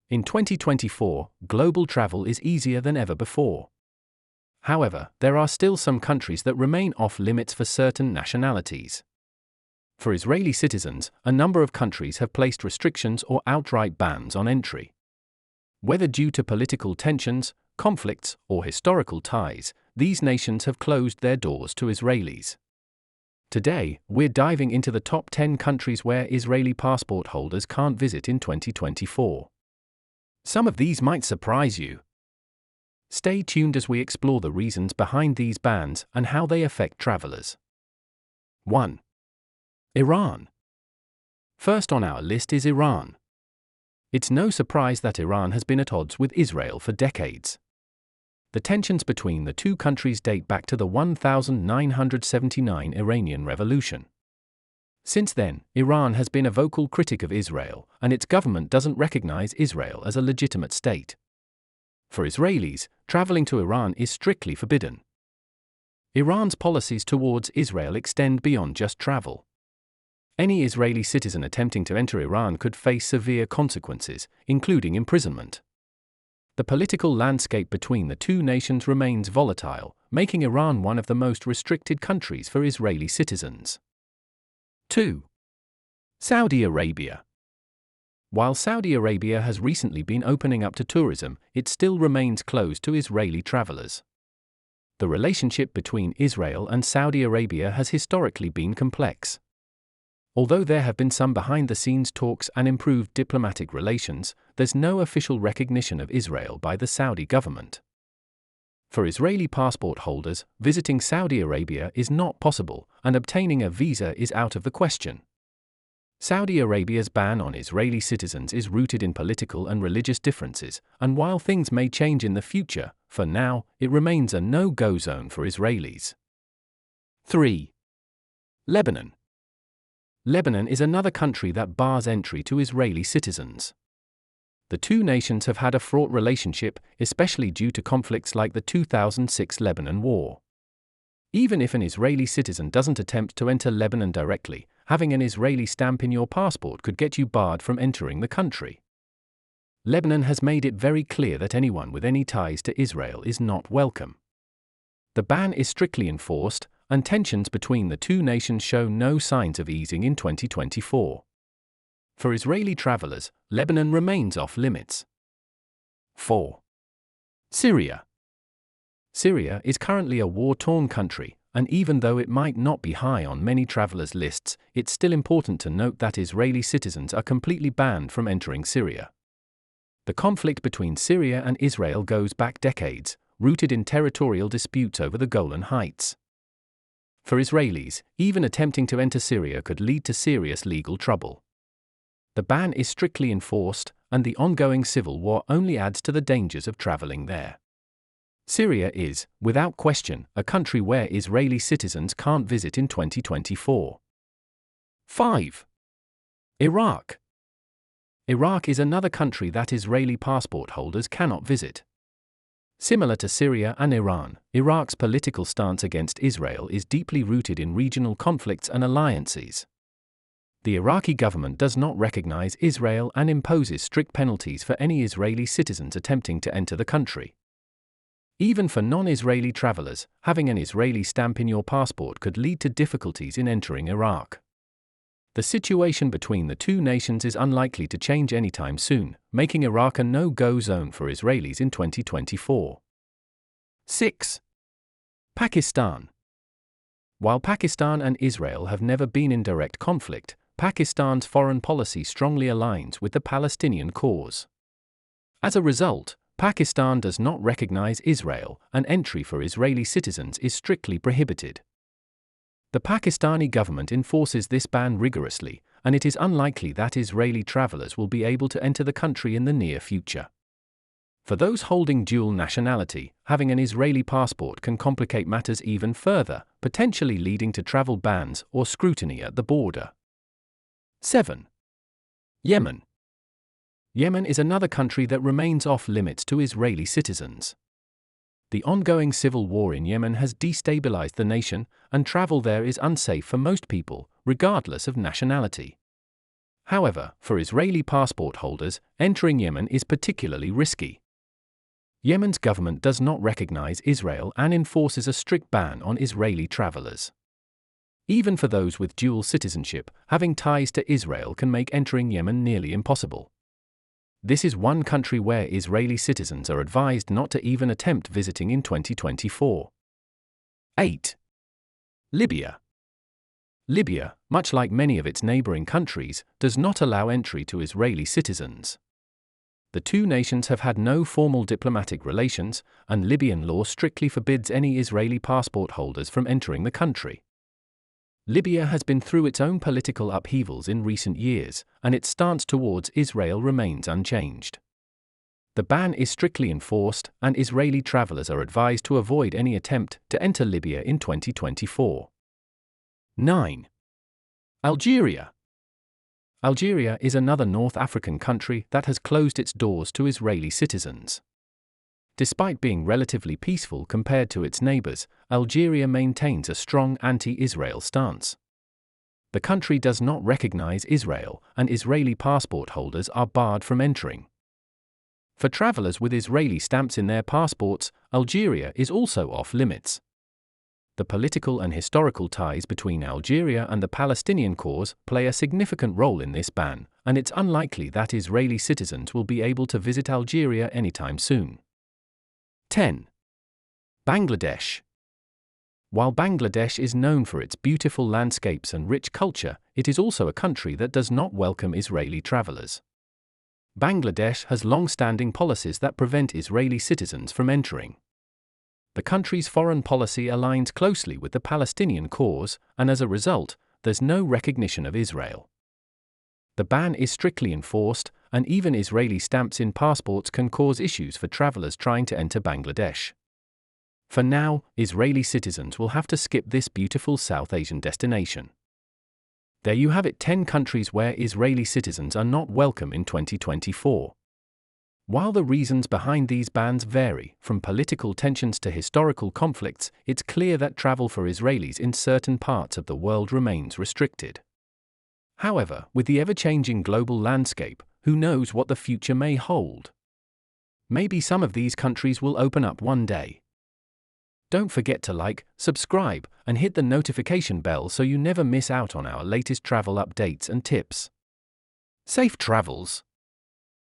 In 2024, global travel is easier than ever before. However, there are still some countries that remain off-limits for certain nationalities. For Israeli citizens, a number of countries have placed restrictions or outright bans on entry. Whether due to political tensions, conflicts, or historical ties, these nations have closed their doors to Israelis. Today, we're diving into the top 10 countries where Israeli passport holders can't visit in 2024. Some of these might surprise you. Stay tuned as we explore the reasons behind these bans and how they affect travelers. 1. Iran. First on our list is Iran. It's no surprise that Iran has been at odds with Israel for decades. The tensions between the two countries date back to the 1979 Iranian Revolution. Since then, Iran has been a vocal critic of Israel, and its government doesn't recognize Israel as a legitimate state. For Israelis, traveling to Iran is strictly forbidden. Iran's policies towards Israel extend beyond just travel. Any Israeli citizen attempting to enter Iran could face severe consequences, including imprisonment. The political landscape between the two nations remains volatile, making Iran one of the most restricted countries for Israeli citizens. 2. Saudi Arabia. While Saudi Arabia has recently been opening up to tourism, it still remains closed to Israeli travelers. The relationship between Israel and Saudi Arabia has historically been complex. Although there have been some behind-the-scenes talks and improved diplomatic relations, there's no official recognition of Israel by the Saudi government. For Israeli passport holders, visiting Saudi Arabia is not possible, and obtaining a visa is out of the question. Saudi Arabia's ban on Israeli citizens is rooted in political and religious differences, and while things may change in the future, for now, it remains a no-go zone for Israelis. 3. Lebanon. Lebanon is another country that bars entry to Israeli citizens. The two nations have had a fraught relationship, especially due to conflicts like the 2006 Lebanon War. Even if an Israeli citizen doesn't attempt to enter Lebanon directly, having an Israeli stamp in your passport could get you barred from entering the country. Lebanon has made it very clear that anyone with any ties to Israel is not welcome. The ban is strictly enforced, and tensions between the two nations show no signs of easing in 2024. For Israeli travelers, Lebanon remains off-limits. 4. Syria. Syria is currently a war-torn country, and even though it might not be high on many travelers' lists, it's still important to note that Israeli citizens are completely banned from entering Syria. The conflict between Syria and Israel goes back decades, rooted in territorial disputes over the Golan Heights. For Israelis, even attempting to enter Syria could lead to serious legal trouble. The ban is strictly enforced, and the ongoing civil war only adds to the dangers of traveling there. Syria is, without question, a country where Israeli citizens can't visit in 2024. 5. Iraq. Iraq is another country that Israeli passport holders cannot visit. Similar to Syria and Iran, Iraq's political stance against Israel is deeply rooted in regional conflicts and alliances. The Iraqi government does not recognize Israel and imposes strict penalties for any Israeli citizens attempting to enter the country. Even for non-Israeli travelers, having an Israeli stamp in your passport could lead to difficulties in entering Iraq. The situation between the two nations is unlikely to change anytime soon, making Iraq a no-go zone for Israelis in 2024. 6. Pakistan. While Pakistan and Israel have never been in direct conflict, Pakistan's foreign policy strongly aligns with the Palestinian cause. As a result, Pakistan does not recognize Israel, and entry for Israeli citizens is strictly prohibited. The Pakistani government enforces this ban rigorously, and it is unlikely that Israeli travelers will be able to enter the country in the near future. For those holding dual nationality, having an Israeli passport can complicate matters even further, potentially leading to travel bans or scrutiny at the border. 7. Yemen. Yemen is another country that remains off-limits to Israeli citizens. The ongoing civil war in Yemen has destabilized the nation, and travel there is unsafe for most people, regardless of nationality. However, for Israeli passport holders, entering Yemen is particularly risky. Yemen's government does not recognize Israel and enforces a strict ban on Israeli travelers. Even for those with dual citizenship, having ties to Israel can make entering Yemen nearly impossible. This is one country where Israeli citizens are advised not to even attempt visiting in 2024. 8. Libya. Libya, much like many of its neighboring countries, does not allow entry to Israeli citizens. The two nations have had no formal diplomatic relations, and Libyan law strictly forbids any Israeli passport holders from entering the country. Libya has been through its own political upheavals in recent years, and its stance towards Israel remains unchanged. The ban is strictly enforced, and Israeli travelers are advised to avoid any attempt to enter Libya in 2024. 9. Algeria. Algeria is another North African country that has closed its doors to Israeli citizens. Despite being relatively peaceful compared to its neighbors, Algeria maintains a strong anti-Israel stance. The country does not recognize Israel, and Israeli passport holders are barred from entering. For travelers with Israeli stamps in their passports, Algeria is also off limits. The political and historical ties between Algeria and the Palestinian cause play a significant role in this ban, and it's unlikely that Israeli citizens will be able to visit Algeria anytime soon. 10. Bangladesh. While Bangladesh is known for its beautiful landscapes and rich culture, it is also a country that does not welcome Israeli travelers. Bangladesh has long-standing policies that prevent Israeli citizens from entering. The country's foreign policy aligns closely with the Palestinian cause, and as a result, there's no recognition of Israel. The ban is strictly enforced, and even Israeli stamps in passports can cause issues for travelers trying to enter Bangladesh. For now, Israeli citizens will have to skip this beautiful South Asian destination. There you have it, 10 countries where Israeli citizens are not welcome in 2024. While the reasons behind these bans vary, from political tensions to historical conflicts, it's clear that travel for Israelis in certain parts of the world remains restricted. However, with the ever-changing global landscape, who knows what the future may hold? Maybe some of these countries will open up one day. Don't forget to like, subscribe, and hit the notification bell so you never miss out on our latest travel updates and tips. Safe travels!